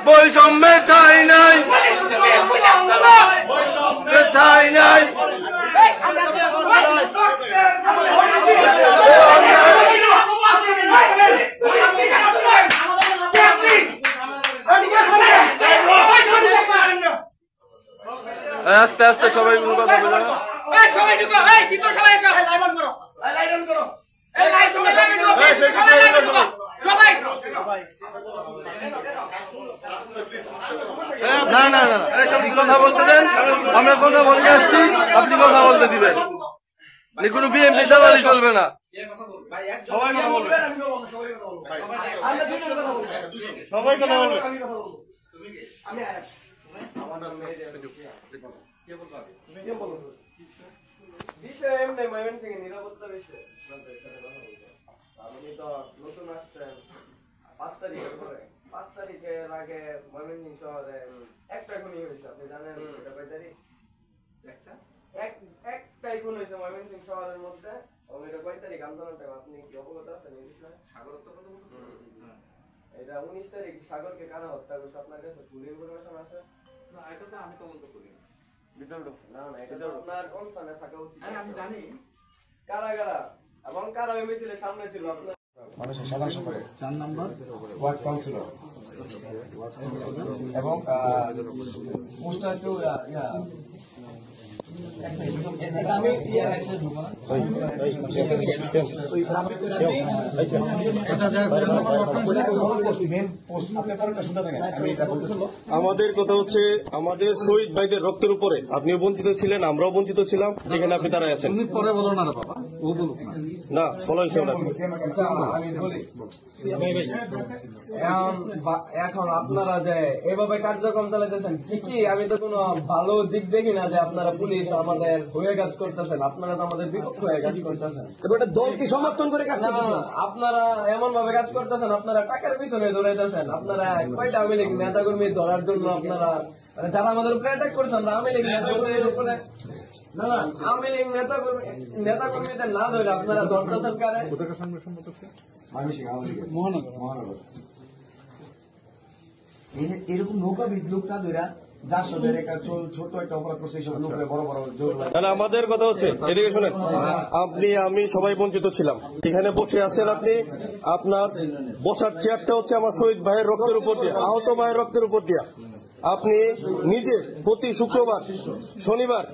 বৈষম্যে ঠাঁই নাই, ঠাঁই নাই। আস্তে আস্তে সবাই কথা বলে না। না না না আপনি কথা বলতে দেন, আমরা কথা বলতে আসছি, আপনি কথা বলতে দিবেন। কোনো বিএমপি চালালি চলবে না। সবাই কথা বলবে, সবাই কথা বলবে। বিষয় এমনি ময়মনসিংহে নিরাপত্তা বিষয়। আপনি তো নতুন আসছেন 5 তারিখের পরে। 5 তারিখের আগে ময়মনসিংহ শহরে একটা খুনি হয়েছে, আপনি জানেন এটা কয় তারিখ? একটাই খুন হয়েছে ময়মনসিংহ শহরের মধ্যে। এটা কয় তারিখ আন্দোলন টাইম আপনি কি অবগত আছেন এই বিষয়ে? এটা 19 তারিখ সাগরকে কারা হত্যা করছে, আপনার কাছে ফুল ইনফরমেশন আছে? না, এটা তো আমি তদন্ত করি। না না, এটা তো আপনার কনসার্নে থাকা উচিত। আমি জানি কারা কারা এবং কারা ওই মিছিলের সামনে ছিল। আপনার মানুষের সাধারণ সম্পাদক 4 নম্বর ওয়ার্ড কাউন্সিলর এবং পোস্টার একটু আমাদের কথা হচ্ছে আমাদের শহীদ ভাইদের রক্তের উপরে আপনি বঞ্চিত ছিলেন, আমরাও বঞ্চিত ছিলাম, যেখানে আপনি দাঁড়ায় আছেন। পরে বলো না বাবা, ও বলুক না বলা হয়েছে না। এখন আপনারা যে এভাবে কার্যক্রম চালাইতেছেন ঠিকই, আমি তো কোনো ভালো দিক দেখি না যে আপনারা পুলিশ আমাদের হয়ে কাজ করতেছেন, আপনারা তো আমাদের বিপক্ষ হয়ে কাজ করতেছেন। দলকে সমর্থন করে কাজ না, আপনারা এমন ভাবে কাজ করতেছেন, আপনারা টাকার পিছনে দৌড়াইতেছেন। আপনারা কয়টা আওয়ামী লীগ নেতা কর্মী ধরার জন্য আপনারা যারা আমাদের উপরে অ্যাটাক করছেন, আওয়ামী লীগ নেতা কর্মীর উপরে না না আওয়ামী লীগ নেতা কর্মীদের না ধরে আপনারা ধরতেছেন কারে? মহানগর এরকম নৌকা বিদ্যুৎটা ধরা যার সাথে ছোট একটা অপরাধ করছে এইসব লোকেরা বড় বড় জোর। আমাদের কথা হচ্ছে এদিকে শোনেন, আপনি আমি সবাই বঞ্চিত ছিলাম, এখানে বসে আছেন আপনি, আপনার বসার চেয়ারটা হচ্ছে আমার শহীদ ভাইয়ের রক্তের উপর দিয়ে, আহত ভাইয়ের রক্তের উপর দিয়া। আপনি নিজে প্রতি শুক্রবার শনিবার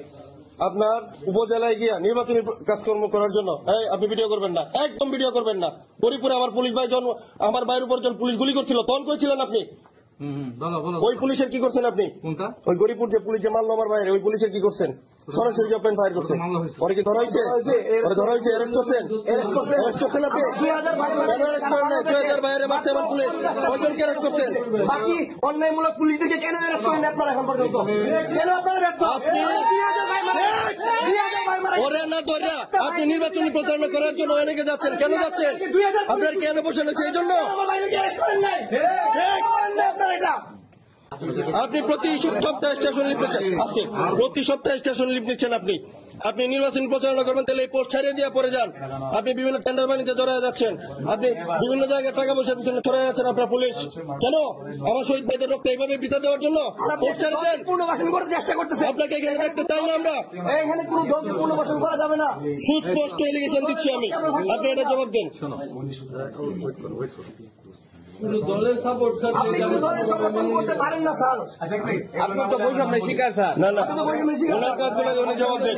আপনার উপজেলায় গিয়া নির্বাচনী কাজকর্ম করার জন্য আপনি ভিডিও করবেন না, একদম ভিডিও করবেন না। হরিপুরে আমার পুলিশ ভাই যখন আমার ভাইয়ের উপর যখন পুলিশ গুলি করছিল তখন কইছিলেন আপনি ওই পুলিশের কি করছেন আপনি? ওই গরিপুর যে পুলিশ যে মারলো আমার বাইরে, ওই পুলিশের কি করছেন? সরাসরি ওপেন ফায়ার করছেন। ওরে কি ধরা হয়েছে? ধরা হয়েছে, অ্যারেস্ট করছেন? অ্যারেস্ট করছেন আপনি? কেন অ্যারেস্ট করেন নাই? 2000 বাইরে মারছে আমার পুলিশ, কয়জনকে অ্যারেস্ট করছেন? বাকি অন্যায়মূলক পুলিশদেরকে কেন অ্যারেস্ট করেন আপনারা এখন পর্যন্ত? কেন আপনারা ব্যর্থ? ওরে না ধরা আপনি নির্বাচনী প্রচারণা করার জন্য অনেকে যাচ্ছেন, কেন যাচ্ছেন? আপনার কেন বসে রয়েছে এই জন্য? আপনি প্রতি সপ্তাহে স্টেশন লিপ নিচ্ছেন, আজকে প্রতি সপ্তাহে স্টেশন লিপ নিচ্ছেন আপনি। আপনি নির্বাচনী প্রচারণা করবেন, তাহলে এই পোস্ট ছাড়িয়ে দিয়ে পরে যান। আপনি বিভিন্ন টেন্ডার বাণিজ্যে জড়ায় যাচ্ছেন, আপনি বিভিন্ন জায়গায় টাকা পয়সার পিছনে ছড়ায় যাচ্ছেন আপনার পুলিশ। কেন? আমার শহীদ ভাইদের রক্ত এইভাবে বিতা দেওয়ার জন্য পোস্ট ছাড়িয়ে দেন। পুনর্বাসন করতে চেষ্টা করতেছে, আপনাকে এখানে দেখতে চাই না আমরা। এখানে কোনো দলকে পুনর্বাসন করা যাবে না, সুস্পষ্ট এলিগেশন দিচ্ছি আমি, আপনি এটা জবাব দেন। দলের সাপোর্ট করতে পারেন না স্যার। আপনি তো বৈষম্যের শিকার স্যার। না না ওনার কাজগুলো উনি জবাব দেন।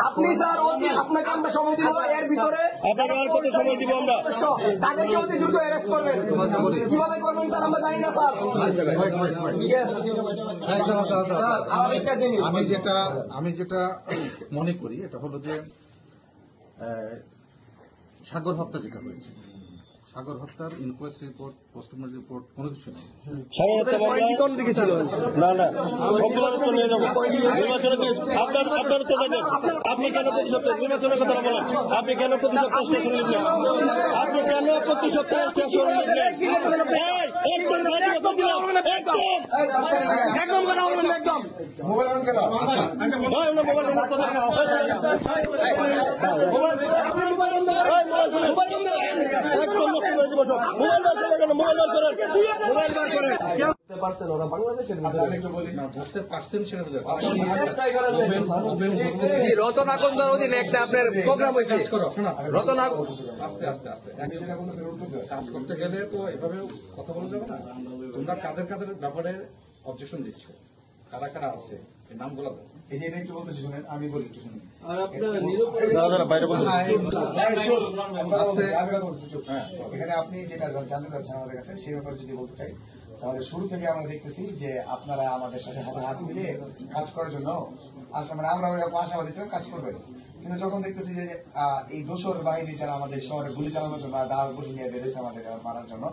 আপনি স্যার আপনাকে আমরা সময় দিব, এর ভিতরে আপনাকে আর কত সময় দিব আমরা? তাদেরকে অতি দ্রুত অ্যারেস্ট করবেন। কিভাবে করবেন স্যার আমরা জানি না স্যার। আমি যেটা মনে করি এটা হলো যে সাগর হত্যা যেটা হয়েছে, সাগর হত্যার ইনকোয়েস্ট রিপোর্ট, পোস্টমর্টম রিপোর্ট কোনো কিছু নেই। সাধারণত না না সবগুলোর উত্তর নিয়ে যাবো নির্বাচনে আপনার উত্তর দেন। আপনি কেন প্রতি সপ্তাহে নির্বাচনের কথা বলেন? আপনি কেন প্রতি সপ্তাহে স্টেশন লিখলেন? আপনি কেন প্রতি সপ্তাহে স্টেশন লিখলেন? একদম কথা দিলাম, একদম কথা বলবেন, একদম মোবাইল অন কেন? বুঝতে পারছেন ওরা বাংলাদেশের আচ্ছা, আমি একটু বলি। না, ধরতে পারছেন সেটা বোঝা যায়। চেষ্টাই করেন নাই তো, স্যার। কি রতন আকন্দার অধীনে একটা আপনার প্রোগ্রাম হয়েছে কাজ করো, শোনো, রতন আস্তে আস্তে আস্তে আমি যেটা বলতেছি, উত্তর দাও। কাজ করতে গেলে তো এভাবে কথা বলা যাবে না। তোমরা কাদের কাদের ব্যাপারে অবজেকশন দিচ্ছ, কারা কারা আছে এই নামগুলো দাও। এই যে এটা একটু বলতেছি, শুনেন, আমি বলি একটু শুনুন। আর আপনারা নিরুপায় বাইরে বলুন। হ্যাঁ, এখানে আপনি যেটা জানতে চাচ্ছেন আমাদের কাছে, সেই ব্যাপারে যদি বলতে চাই, তাহলে শুরু থেকে আমরা দেখতেছি যে আপনারা আমাদের সাথে হাতে হাত মিলিয়ে কাজ করার জন্য মানে আমরা ওইরকম আশাবাদী ছিলাম কাজ করবেন। কিন্তু যখন দেখতেছি যে এই দোসর বাহিনী যারা আমাদের শহরে গুলি চালানোর জন্য ডাল বসে নিয়ে বেরোছে আমাদের মারার জন্য,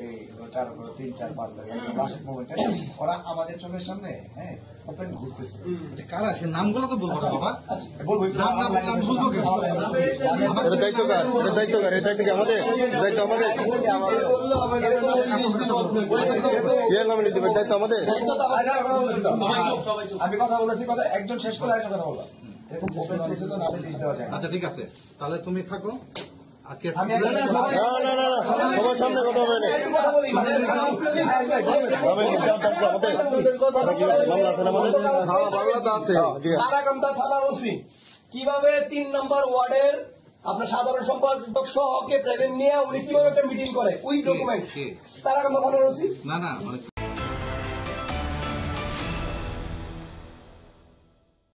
এই 4, 3, 4, 5 তারিখ লাস্ট মোমেন্টে ওরা আমাদের চোখের সামনে ওপেন ঘুরতেছে। যে কারা সে নামগুলো তো বলবো না বাবা। বলবো একটু, নাম না বললে আমি বুঝবো কি? এটা দায়িত্ব কার? এটা দায়িত্ব কার? এটা কি আমাদের দায়িত্ব? আমাদের কে নামে নিতে পারে? দায়িত্ব আমাদের। আমি কথা বলেছি, কথা একজন শেষ করে আরেকটা কথা বললাম। এরকম ওপেন প্লেসে তো নামে লিস্ট দেওয়া যায় না। আচ্ছা ঠিক আছে, তাহলে তুমি থাকো। আর কে আমি থাকবে? না না না না সবার সামনে কথা হবে না। কথা বলি, নামে নিতে হবে আমাদের। মামলা আছে না আমাদের? বাংলা তো আছে হ্যাঁ, জি। তারাকান্দা থানার ওসি কিভাবে 3 নম্বর ওয়ার্ডের আপনার সাধারণ সম্পাদক সহ কে প্রেজেন্ট নিয়ে উনি কিভাবে একটা মিটিং করে, ওই ডকুমেন্ট কে? তারাকান্দা থানার ওসি না না মানে